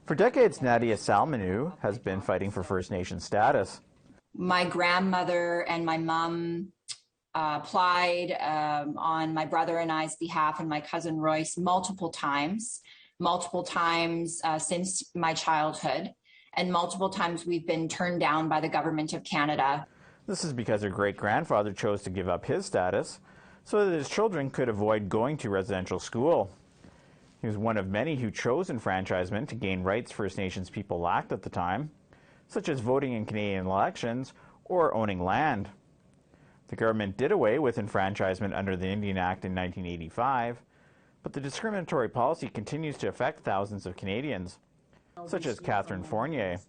For decades, Nadia Salmaniw has been fighting for First Nation status. My grandmother and my mom applied on my brother and I's behalf and my cousin Royce multiple times since my childhood, and multiple times we've been turned down by the Government of Canada. This is because her great-grandfather chose to give up his status so that his children could avoid going to residential school. He was one of many who chose enfranchisement to gain rights First Nations people lacked at the time, such as voting in Canadian elections or owning land. The government did away with enfranchisement under the Indian Act in 1985, but the discriminatory policy continues to affect thousands of Canadians, such as KATHRYN Fournier.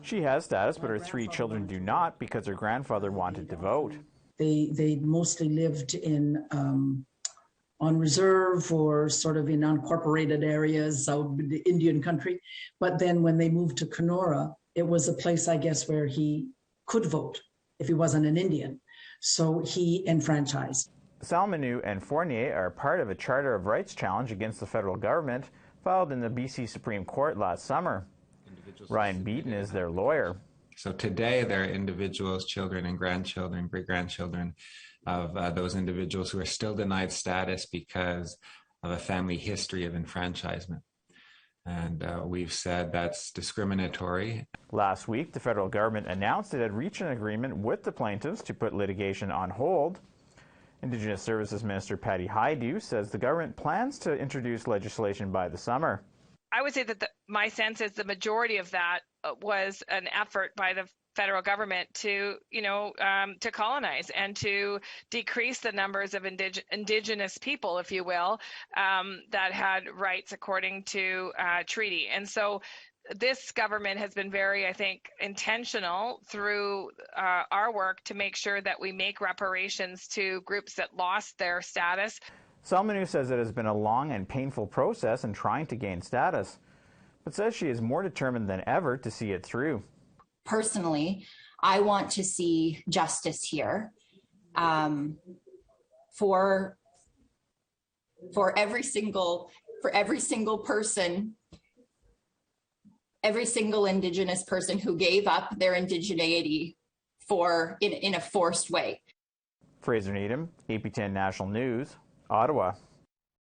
She has status, but her 3 children do not because her grandfather wanted to vote. They mostly lived in on reserve or sort of in unincorporated areas of the Indian country. But then when they moved to Kenora, it was a place, I guess, where he could vote if he wasn't an Indian. So he enfranchised. Salmaniw and Fournier are part of a Charter of Rights challenge against the federal government filed in the BC Supreme Court last summer. Ryan BEATON is their lawyer. So today there are individuals, children and grandchildren, great-grandchildren of those individuals who are still denied status because of a family history of enfranchisement. And we've said that's discriminatory. Last week, the federal government announced it had reached an agreement with the plaintiffs to put litigation on hold. Indigenous Services Minister HAJDU says the government plans to introduce legislation by the summer. I would say that my sense is the majority of that was an effort by the federal government to, to colonize and to decrease the numbers of indigenous people, if you will, that had rights according to treaty. And so this government has been very, I think, intentional through our work to make sure that we make reparations to groups that lost their status. Salmaniw says it has been a long and painful process in trying to gain status, but says she is more determined than ever to see it through. Personally, I want to see justice here for every single person, every single Indigenous person who gave up their indigeneity in a forced way. Fraser Needham, APTN National News, Ottawa.